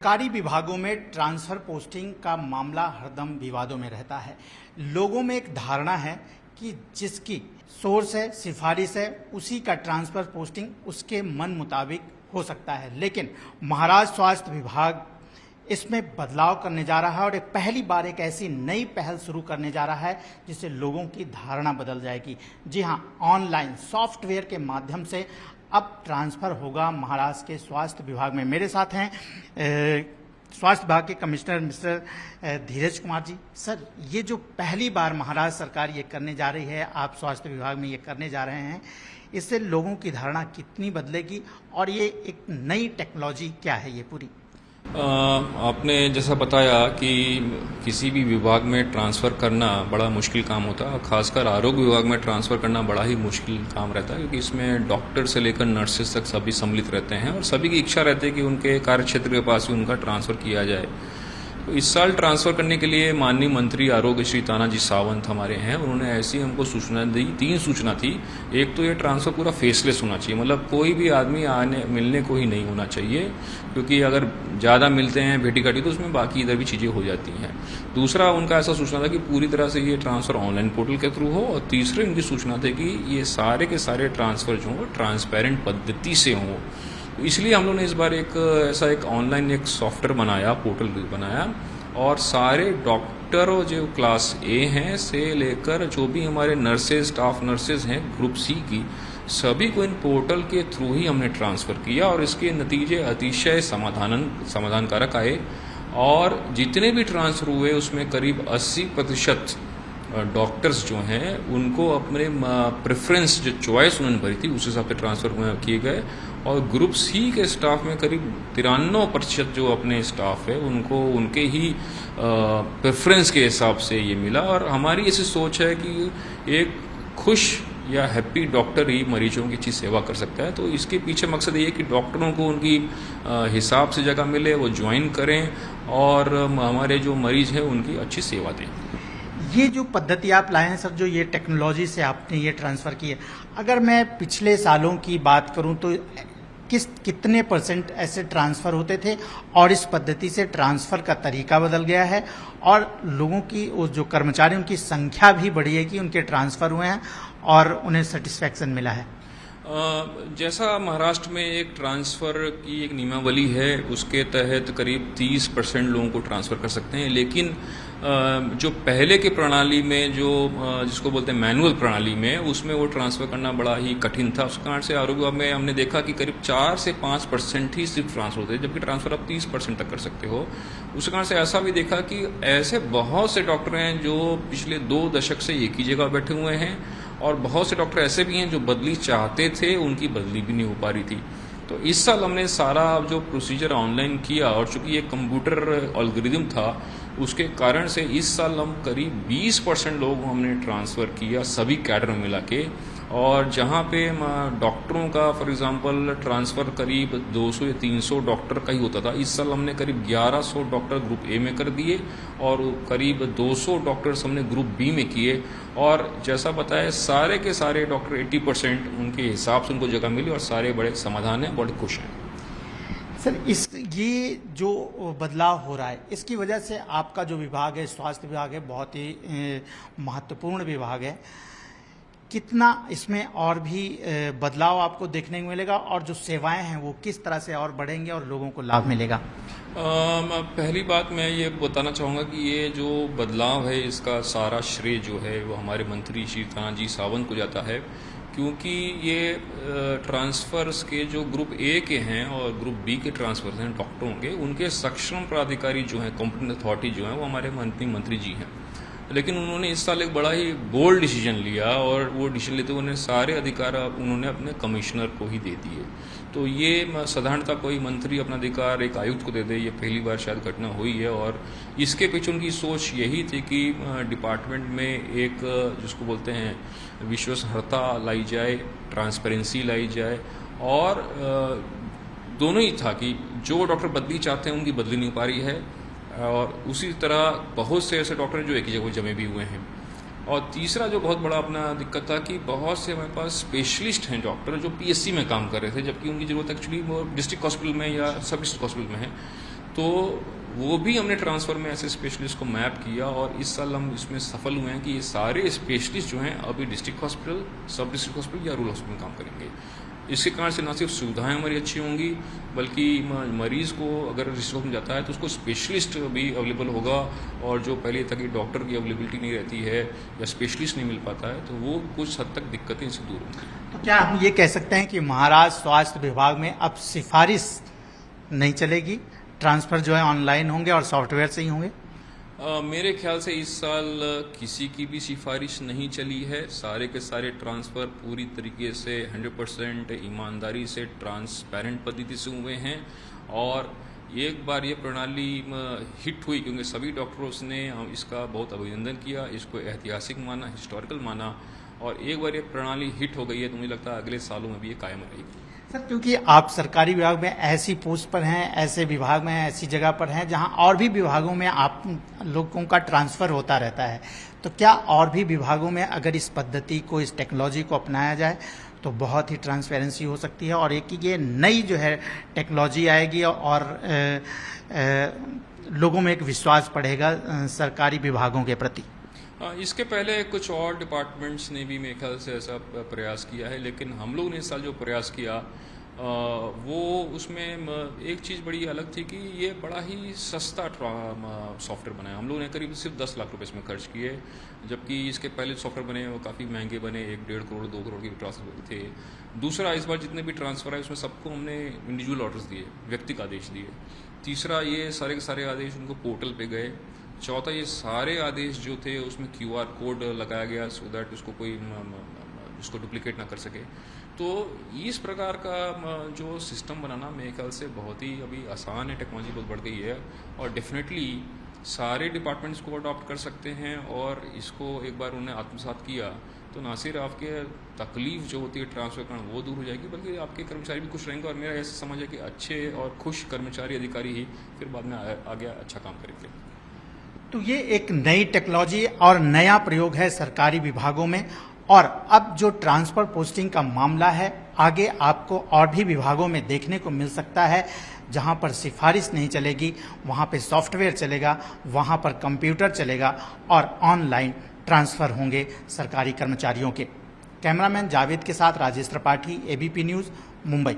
सरकारी विभागों में ट्रांसफर पोस्टिंग का मामला हरदम विवादों में रहता है। लोगों में एक धारणा है कि जिसकी सोर्स है, सिफारिश है, उसी का ट्रांसफर पोस्टिंग उसके मन मुताबिक हो सकता है। लेकिन महाराष्ट्र स्वास्थ्य विभाग इसमें बदलाव करने जा रहा है और पहली बार एक ऐसी नई पहल शुरू करने जा रहा है जिससे लोगों की धारणा बदल जाएगी। जी हां, ऑनलाइन सॉफ्टवेयर के माध्यम से अब ट्रांसफर होगा महाराष्ट्र के स्वास्थ्य विभाग में। मेरे साथ हैं स्वास्थ्य विभाग के कमिश्नर मिस्टर धीरज कुमार जी। सर, ये जो पहली बार महाराष्ट्र सरकार ये करने जा रही है, आप स्वास्थ्य विभाग में ये करने जा रहे हैं, इससे लोगों की धारणा कितनी बदलेगी और ये एक नई टेक्नोलॉजी क्या है ये पूरी? आपने जैसा बताया कि किसी भी विभाग में ट्रांसफ़र करना बड़ा मुश्किल काम होता है, खासकर आरोग्य विभाग में ट्रांसफ़र करना बड़ा ही मुश्किल काम रहता है, क्योंकि इसमें डॉक्टर से लेकर नर्सेस तक सभी सम्मिलित रहते हैं और सभी की इच्छा रहती है कि उनके कार्यक्षेत्र के पास ही उनका ट्रांसफ़र किया जाए। तो इस साल ट्रांसफ़र करने के लिए माननीय मंत्री आरोग्य श्री तानाजी सावंत हमारे हैं, उन्होंने ऐसी हमको सूचना दी। 3 सूचना थी। एक तो ये ट्रांसफ़र पूरा फेसलेस होना चाहिए, मतलब कोई भी आदमी आने मिलने को ही नहीं होना चाहिए, क्योंकि अगर ज़्यादा मिलते हैं भेटी घाटी तो उसमें बाकी इधर भी चीज़ें हो जाती हैं। दूसरा उनका ऐसा सूचना था कि पूरी तरह से ये ट्रांसफ़र ऑनलाइन पोर्टल के थ्रू हो, और तीसरे उनकी सूचना थी कि ये सारे के सारे ट्रांसफ़र जो हो ट्रांसपेरेंट पद्धति से हों। इसलिए हम लोगों ने इस बार एक ऑनलाइन एक सॉफ्टवेयर बनाया, पोर्टल बनाया, और सारे डॉक्टरों जो क्लास ए हैं से लेकर जो भी हमारे नर्सेज, स्टाफ नर्सेज हैं ग्रुप सी की, सभी को इन पोर्टल के थ्रू ही हमने ट्रांसफ़र किया और इसके नतीजे अतिशय समाधानकारक आए। और जितने भी ट्रांसफ़र हुए उसमें करीब 80% डॉक्टर्स जो हैं उनको अपने प्रेफरेंस जो चॉइस उन्होंने भरी थी उस हिसाब से ट्रांसफ़र किए गए, और ग्रुप सी के स्टाफ में करीब 93% जो अपने स्टाफ है उनको उनके ही प्रेफरेंस के हिसाब से ये मिला। और हमारी ऐसी सोच है कि एक खुश या हैप्पी डॉक्टर ही मरीजों की अच्छी सेवा कर सकता है। तो इसके पीछे मकसद ये है कि डॉक्टरों को उनकी हिसाब से जगह मिले, वो ज्वाइन करें और हमारे जो मरीज हैं उनकी अच्छी सेवा दें। ये जो पद्धति आप लाए हैं सर, जो ये टेक्नोलॉजी से आपने ये ट्रांसफ़र की है, अगर मैं पिछले सालों की बात करूं तो कितने % ऐसे ट्रांसफ़र होते थे और इस पद्धति से ट्रांसफ़र का तरीका बदल गया है और लोगों की, वो जो कर्मचारी उनकी संख्या भी बढ़ी है कि उनके ट्रांसफ़र हुए हैं और उन्हें सेटिस्फैक्शन मिला है? जैसा महाराष्ट्र में एक ट्रांसफ़र की एक नियमावली है, उसके तहत करीब 30% लोगों को ट्रांसफ़र कर सकते हैं, लेकिन जो पहले के प्रणाली में जो जिसको बोलते हैं मैनुअल प्रणाली में, उसमें वो ट्रांसफ़र करना बड़ा ही कठिन था। उस कारण से आरोग्य विभाग में हमने देखा कि करीब 4 से 5% ही सिर्फ ट्रांसफ़र होते हैं, जबकि ट्रांसफ़र आप 30% तक कर सकते हो। उस कारण से ऐसा भी देखा कि ऐसे बहुत से डॉक्टर हैं जो पिछले 2 दशक से एक ही जगह बैठे हुए हैं, और बहुत से डॉक्टर ऐसे भी हैं जो बदली चाहते थे, उनकी बदली भी नहीं हो पा रही थी। तो इस साल हमने सारा जो प्रोसीजर ऑनलाइन किया, और चूंकि ये कंप्यूटर एल्गोरिदम था उसके कारण से इस साल हम करीब 20% लोग हमने ट्रांसफ़र किया सभी कैडर में मिला के। और जहाँ पे डॉक्टरों का फॉर एग्जांपल ट्रांसफ़र करीब 200 या 300 डॉक्टर का ही होता था, इस साल हमने करीब 1100 डॉक्टर ग्रुप ए में कर दिए और करीब 200 डॉक्टर्स हमने ग्रुप बी में किए। और जैसा बताया, सारे के सारे डॉक्टर 80% उनके हिसाब से उनको जगह मिली और सारे बड़े समाधान हैं, बड़े खुश हैं। सर, ये जो बदलाव हो रहा है, इसकी वजह से आपका जो विभाग है, स्वास्थ्य विभाग है, बहुत ही महत्वपूर्ण विभाग है। कितना इसमें और भी बदलाव आपको देखने को मिलेगा और जो सेवाएं हैं वो किस तरह से और बढ़ेंगे और लोगों को लाभ मिलेगा? पहली बात मैं ये बताना चाहूँगा कि ये जो बदलाव है इसका सारा श्रेय जो है वो हमारे मंत्री श्री तानाजी सावंत को जाता है, क्योंकि ये ट्रांसफ़र्स के जो ग्रुप ए के हैं और ग्रुप बी के ट्रांसफ़र्स हैं डॉक्टरों के, उनके सक्षम प्राधिकारी जो हैं, कॉम्पिटेंट अथॉरिटी जो हैं, वो हमारे मंत्री जी हैं। लेकिन उन्होंने इस साल एक बड़ा ही बोल्ड डिसीजन लिया, और वो डिसीजन लेते हुए सारे अधिकार उन्होंने अपने कमिश्नर को ही दे दिए। तो ये साधारणतः कोई मंत्री अपना अधिकार एक आयुक्त को दे दे, ये पहली बार शायद घटना हुई है। और इसके पीछे उनकी सोच यही थी कि डिपार्टमेंट में एक जिसको बोलते हैं विश्वासार्हता लाई जाए, ट्रांसपेरेंसी लाई जाए, और दोनों ही था कि जो डॉक्टर बदली चाहते हैं उनकी बदली नहीं हो पा रही है, और उसी तरह बहुत से ऐसे डॉक्टर हैं जो एक ही जगह जमे भी हुए हैं। और तीसरा जो बहुत बड़ा अपना दिक्कत था कि बहुत से हमारे पास स्पेशलिस्ट हैं डॉक्टर जो पीएससी में काम कर रहे थे, जबकि उनकी ज़रूरत एक्चुअली वो डिस्ट्रिक्ट हॉस्पिटल में या सब डिस्ट्रिक्ट हॉस्पिटल में है। तो वो भी हमने ट्रांसफ़र में ऐसे स्पेशलिस्ट को मैप किया और इस साल हम इसमें सफल हुए हैं कि ये सारे स्पेशलिस्ट जो हैं अभी डिस्ट्रिक्ट हॉस्पिटल, सब डिस्ट्रिक्ट हॉस्पिटल या रूरल हॉस्पिटल में काम करेंगे। इसके कारण से न सिर्फ सुविधाएं हमारी अच्छी होंगी, बल्कि मरीज़ को अगर डिस्ट्रिक्ट में जाता है तो उसको स्पेशलिस्ट भी अवेलेबल होगा, और जो पहले तक डॉक्टर की अवेलेबिलिटी नहीं रहती है या स्पेशलिस्ट नहीं मिल पाता है तो वो कुछ हद तक दिक्कतें इससे दूर होंगी। तो क्या हम ये कह सकते हैं कि महाराष्ट्र स्वास्थ्य विभाग में अब सिफारिश नहीं चलेगी, ट्रांसफर जो है ऑनलाइन होंगे और सॉफ्टवेयर से ही होंगे? मेरे ख्याल से इस साल किसी की भी सिफारिश नहीं चली है। सारे के सारे ट्रांसफ़र पूरी तरीके से 100% ईमानदारी से ट्रांसपेरेंट पद्धति से हुए हैं, और एक बार ये प्रणाली हिट हुई क्योंकि सभी डॉक्टर्स ने इसका बहुत अभिनंदन किया, इसको ऐतिहासिक माना, हिस्टोरिकल माना, और एक बार ये प्रणाली हिट हो गई है तो मुझे लगता है अगले सालों में भी ये कायम रहेगी। सर, क्योंकि आप सरकारी विभाग में ऐसी पोस्ट पर हैं, ऐसे विभाग में ऐसी जगह पर हैं जहां और भी विभागों में आप लोगों का ट्रांसफर होता रहता है, तो क्या और भी विभागों में अगर इस पद्धति को, इस टेक्नोलॉजी को अपनाया जाए तो बहुत ही ट्रांसपेरेंसी हो सकती है और एक ये नई जो है टेक्नोलॉजी आएगी और लोगों में एक विश्वास बढ़ेगा सरकारी विभागों के प्रति? इसके पहले कुछ और डिपार्टमेंट्स ने भी मेरे ख्याल से ऐसा प्रयास किया है, लेकिन हम लोग ने इस साल जो प्रयास किया वो उसमें एक चीज़ बड़ी अलग थी कि ये बड़ा ही सस्ता सॉफ्टवेयर बनाया। हम लोगों ने करीब सिर्फ 10 लाख रुपए इसमें खर्च किए, जबकि इसके पहले सॉफ्टवेयर बने वो काफ़ी महंगे बने, 1-1.5 करोड़ 2 करोड़ के ट्रांसफर थे। दूसरा, इस बार जितने भी ट्रांसफ़र आए उसमें सबको हमने इंडिविजुअल ऑर्डर्स दिए, व्यक्तिगत आदेश दिए। तीसरा, ये सारे के सारे आदेश उनको पोर्टल पे गए। चौथा, ये सारे आदेश जो थे उसमें QR कोड लगाया गया सो दैट उसको कोई उसको डुप्लीकेट ना कर सके। तो इस प्रकार का जो सिस्टम बनाना मेरे ख्याल से बहुत ही अभी आसान है, टेक्नोलॉजी बहुत बढ़ गई है और डेफिनेटली सारे डिपार्टमेंट्स को अडॉप्ट कर सकते हैं, और इसको एक बार उन्होंने आत्मसात किया तो ना सिर्फ आपके तकलीफ जो होती है ट्रांसफर करना वो दूर हो जाएगी, बल्कि आपके कर्मचारी भी खुश रहेंगे, और मेरा ऐसा समझ है कि अच्छे और खुश कर्मचारी अधिकारी ही फिर बाद में आगे अच्छा काम करेंगे। तो ये एक नई टेक्नोलॉजी और नया प्रयोग है सरकारी विभागों में, और अब जो ट्रांसफर पोस्टिंग का मामला है आगे आपको और भी विभागों में देखने को मिल सकता है। जहां पर सिफारिश नहीं चलेगी वहां पे सॉफ्टवेयर चलेगा, वहां पर कंप्यूटर चलेगा और ऑनलाइन ट्रांसफर होंगे सरकारी कर्मचारियों के। कैमरामैन जावेद के साथ राजेश त्रिपाठी, ABP न्यूज़, मुंबई।